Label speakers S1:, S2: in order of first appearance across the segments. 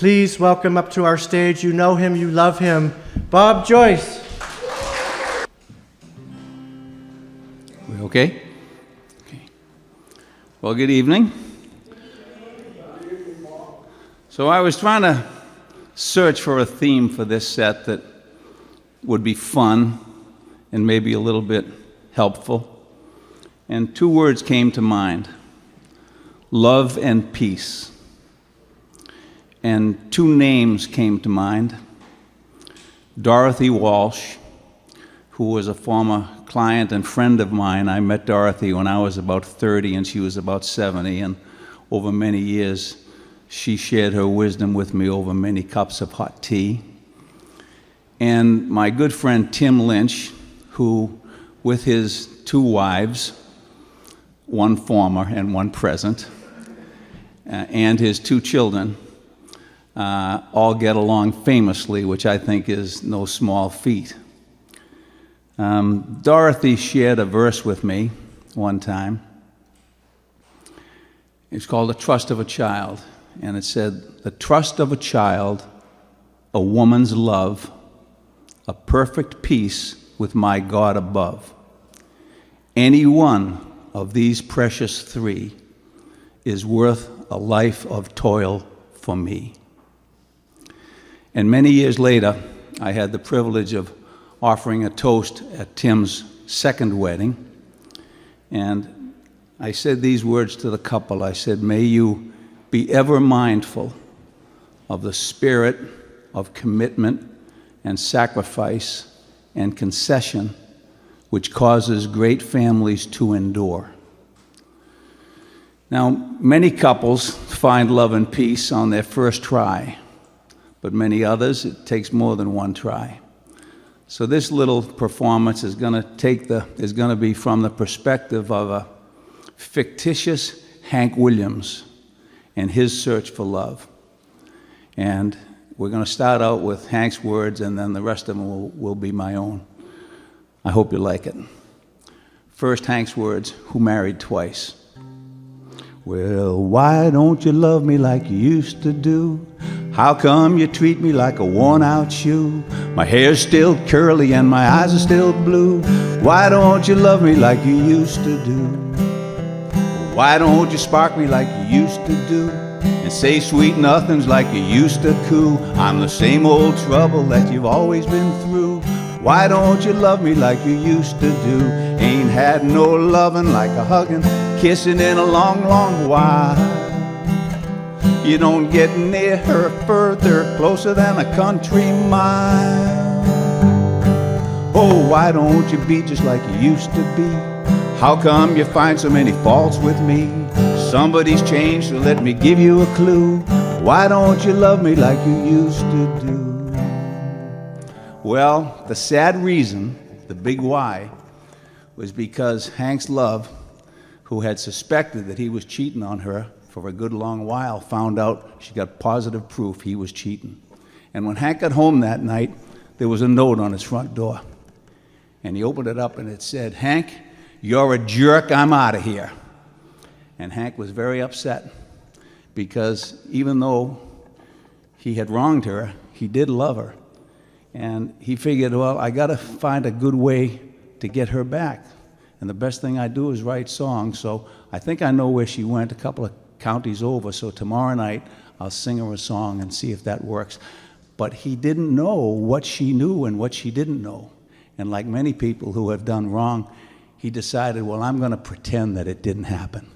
S1: Please welcome up to our stage, you know him, you love him, Bob Joyce.
S2: We okay? Okay. Well, good evening. So I was trying to search for a theme for this set that would be fun and maybe a little bit helpful. And two words came to mind: love and peace. And two names came to mind: Dorothy Walsh, who was a former client and friend of mine. I met Dorothy when I was about 30 and she was about 70, and over many years she shared her wisdom with me over many cups of hot tea. And my good friend Tim Lynch, who with his two wives, one former and one present, and his two children, all get along famously, which I think is no small feat. Dorothy shared a verse with me one time. It's called The Trust of a Child, and it said, "The trust of a child, a woman's love, a perfect peace with my God above. Any one of these precious three is worth a life of toil for me." And many years later, I had the privilege of offering a toast at Tim's second wedding. And I said these words to the couple. I said, "May you be ever mindful of the spirit of commitment and sacrifice and concession which causes great families to endure." Now, many couples find love and peace on their first try, but many others, it takes more than one try. So this little performance is going to be from the perspective of a fictitious Hank Williams and his search for love. And we're going to start out with Hank's words, and then the rest of them will be my own. I hope you like it. First, Hank's words, who married twice. "Well, why don't you love me like you used to do? How come you treat me like a worn-out shoe? My hair's still curly and my eyes are still blue. Why don't you love me like you used to do? Why don't you spark me like you used to do? And say sweet nothings like you used to coo? I'm the same old trouble that you've always been through. Why don't you love me like you used to do? Ain't had no loving like a hugging, kissing in a long, long while. You don't get near her further, closer than a country mile. Oh, why don't you be just like you used to be? How come you find so many faults with me? Somebody's changed, so let me give you a clue. Why don't you love me like you used to do?" Well, the sad reason, the big why, was because Hank's love, who had suspected that he was cheating on her for a good long while, found out she got positive proof he was cheating. And when Hank got home that night, there was a note on his front door. And he opened it up and it said, "Hank, you're a jerk, I'm out of here." And Hank was very upset because even though he had wronged her, he did love her. And he figured, well, I got to find a good way to get her back. And the best thing I do is write songs. So I think I know where she went, a couple of counties over. So tomorrow night, I'll sing her a song and see if that works. But he didn't know what she knew and what she didn't know. And like many people who have done wrong, he decided, well, I'm going to pretend that it didn't happen.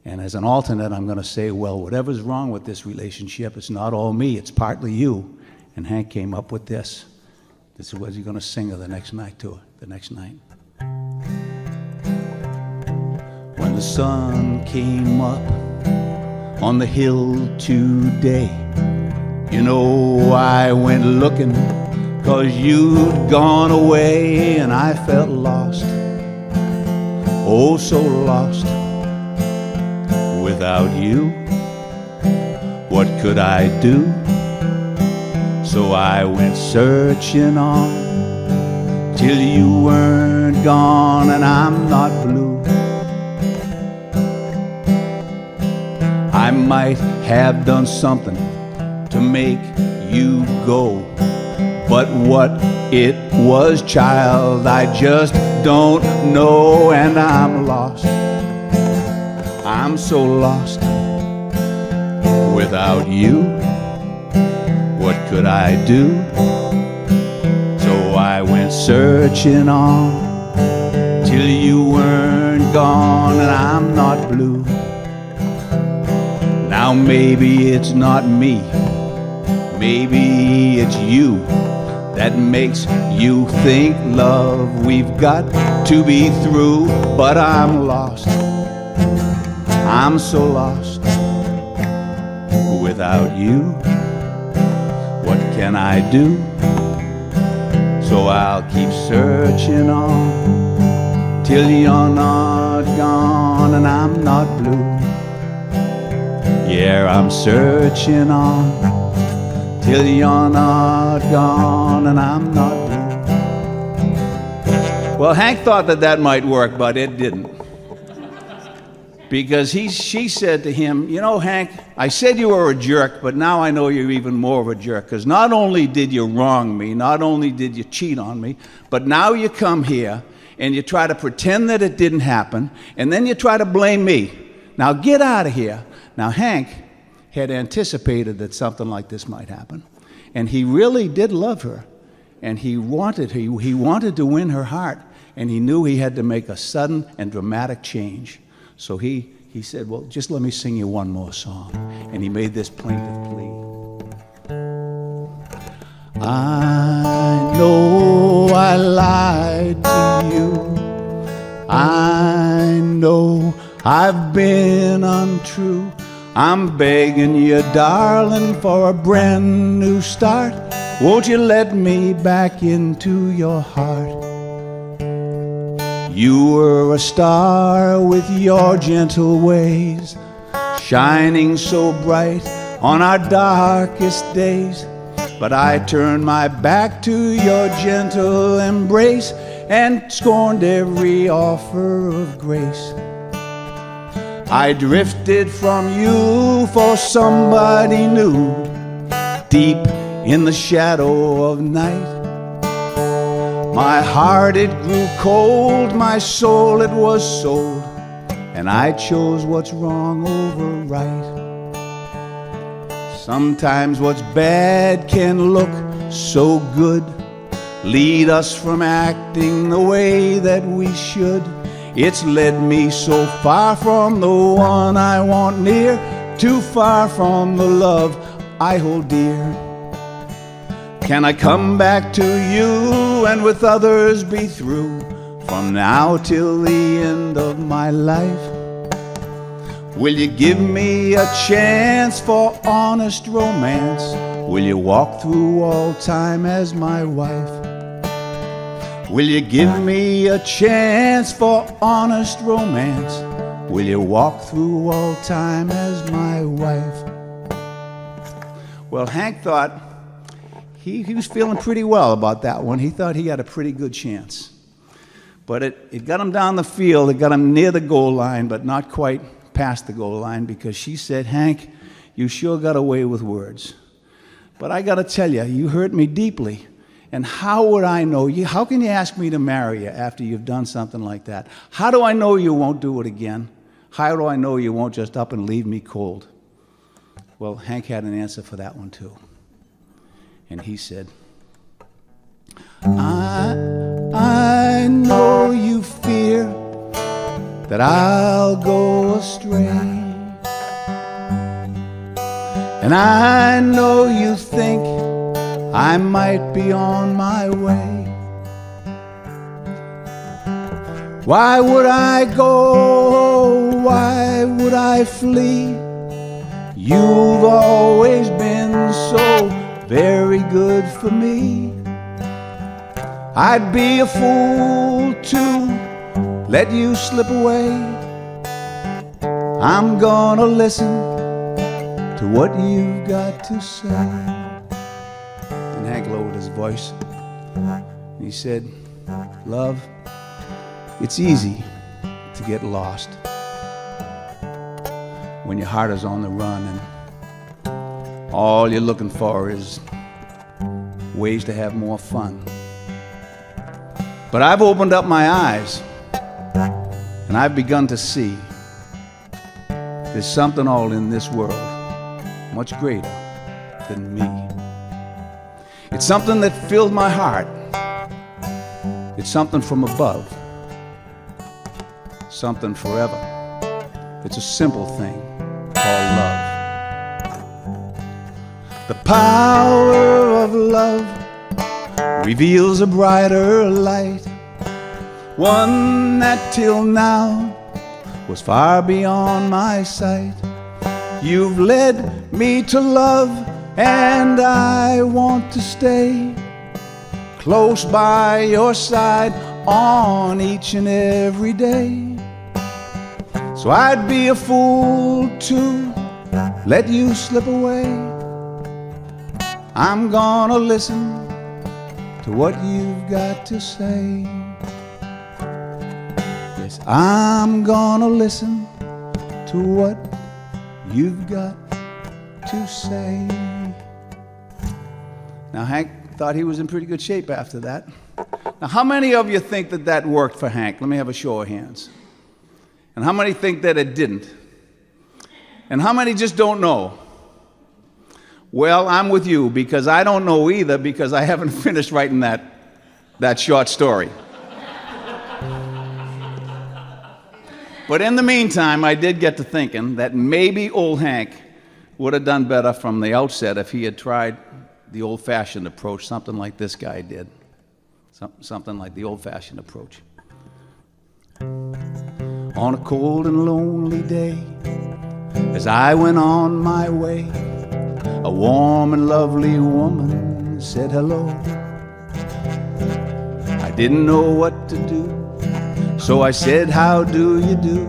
S2: And as an alternate, I'm going to say, well, whatever's wrong with this relationship, it's not all me, it's partly you. And Hank came up with this. This is what he's going to sing her the next night to her, the next night. When the sun came up on the hill today, you know I went looking 'cause you'd gone away, and I felt lost, oh so lost. Without you, what could I do? So I went searching on till you weren't gone, and I'm not blue. I might have done something to make you go. But what it was, child, I just don't know, and I'm lost. I'm so lost without you. What could I do? So I went searching on till you weren't gone, and I'm not blue. Now maybe it's not me, maybe it's you that makes you think, love, we've got to be through. But I'm lost, I'm so lost without you. What can I do? So I'll keep searching on till you're not gone, and I'm not blue. Yeah, I'm searching on till you're not gone, and I'm not blue. Well, Hank thought that might work, but it didn't. Because she said to him, you know, Hank, I said you were a jerk, but now I know you're even more of a jerk, because not only did you wrong me, not only did you cheat on me, but now you come here and you try to pretend that it didn't happen, and then you try to blame me. Now get out of here. Now Hank had anticipated that something like this might happen, and he really did love her, and he wanted to win her heart, and he knew he had to make a sudden and dramatic change. So he said, well, just let me sing you one more song. And he made this plaintive plea. I know I lied to you. I know I've been untrue. I'm begging you, darling, for a brand new start. Won't you let me back into your heart? You were a star with your gentle ways, shining so bright on our darkest days. But I turned my back to your gentle embrace and scorned every offer of grace. I drifted from you for somebody new, deep in the shadow of night. My heart, it grew cold, my soul, it was sold, and I chose what's wrong over right. Sometimes what's bad can look so good, lead us from acting the way that we should. It's led me so far from the one I want near, too far from the love I hold dear. Can I come back to you and with others be through from now till the end of my life? Will you give me a chance for honest romance? Will you walk through all time as my wife? Will you give me a chance for honest romance? Will you walk through all time as my wife? Well, Hank thought he was feeling pretty well about that one. He thought he had a pretty good chance. But it got him down the field, it got him near the goal line, but not quite past the goal line, because she said, Hank, you sure got away with words. But I got to tell you, you hurt me deeply. And how would I know you? How can you ask me to marry you after you've done something like that? How do I know you won't do it again? How do I know you won't just up and leave me cold? Well, Hank had an answer for that one too. And he said, I know you fear that I'll go astray, and I know you think I might be on my way. Why would I go? Why would I flee? You've always been so very good for me. I'd be a fool to let you slip away. I'm gonna listen to what you've got to say. And Hank lowered his voice. And he said, love, it's easy to get lost when your heart is on the run, all you're looking for is ways to have more fun. But I've opened up my eyes, and I've begun to see there's something all in this world much greater than me. It's something that filled my heart. It's something from above, something forever. It's a simple thing called love. The power of love reveals a brighter light, one that till now was far beyond my sight. You've led me to love, and I want to stay close by your side on each and every day. So I'd be a fool to let you slip away. I'm gonna listen to what you've got to say. Yes, I'm gonna listen to what you've got to say. Now, Hank thought he was in pretty good shape after that. Now, how many of you think that that worked for Hank? Let me have a show of hands. And how many think that it didn't? And how many just don't know? Well, I'm with you, because I don't know either, because I haven't finished writing that short story. But in the meantime, I did get to thinking that maybe old Hank would have done better from the outset if he had tried the old-fashioned approach, something like this guy did. Something like the old-fashioned approach. On a cold and lonely day, as I went on my way, a warm and lovely woman said hello. I didn't know what to do, so I said, how do you do?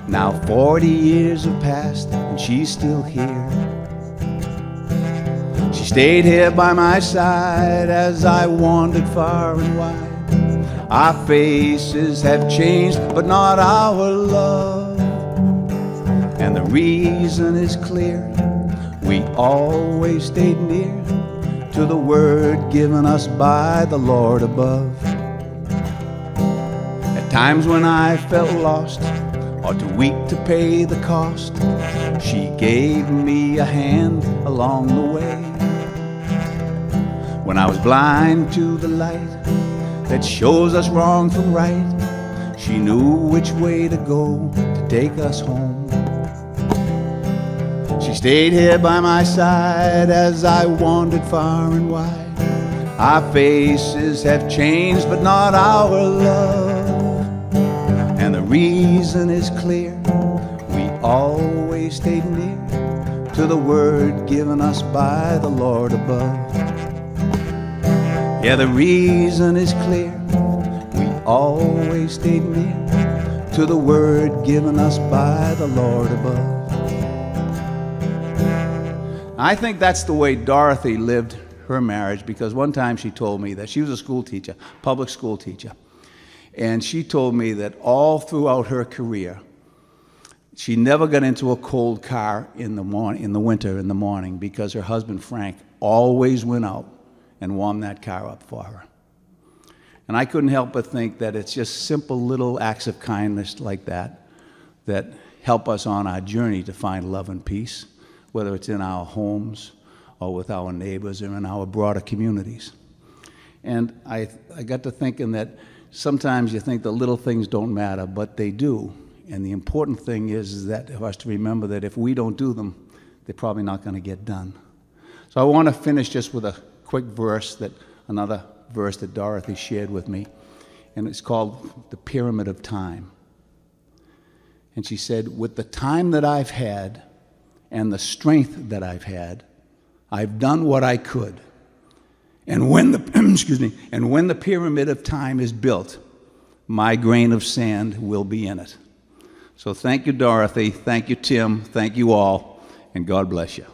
S2: Now 40 years have passed and she's still here. She stayed here by my side as I wandered far and wide. Our faces have changed, but not our love. And the reason is clear, we always stayed near to the word given us by the Lord above. At times when I felt lost or too weak to pay the cost, she gave me a hand along the way. When I was blind to the light that shows us wrong from right, she knew which way to go to take us home. She stayed here by my side as I wandered far and wide. Our faces have changed, but not our love. And the reason is clear, we always stayed near to the word given us by the Lord above. Yeah, the reason is clear, we always stayed near to the word given us by the Lord above. I think that's the way Dorothy lived her marriage, because one time she told me that she was a school teacher, public school teacher, and she told me that all throughout her career, she never got into a cold car in the winter in the morning, because her husband Frank always went out and warmed that car up for her. And I couldn't help but think that it's just simple little acts of kindness like that that help us on our journey to find love and peace, whether it's in our homes or with our neighbors or in our broader communities. And I got to thinking that sometimes you think the little things don't matter, but they do. And the important thing is that for us to remember that if we don't do them, they're probably not going to get done. So I want to finish just with a quick verse, another verse that Dorothy shared with me, and it's called The Pyramid of Time. And she said, with the time that I've had and the strength that I've had, I've done what I could. And when the and when the pyramid of time is built, my grain of sand will be in it. So thank you, Dorothy. Thank you, Tim. Thank you all. And God bless you.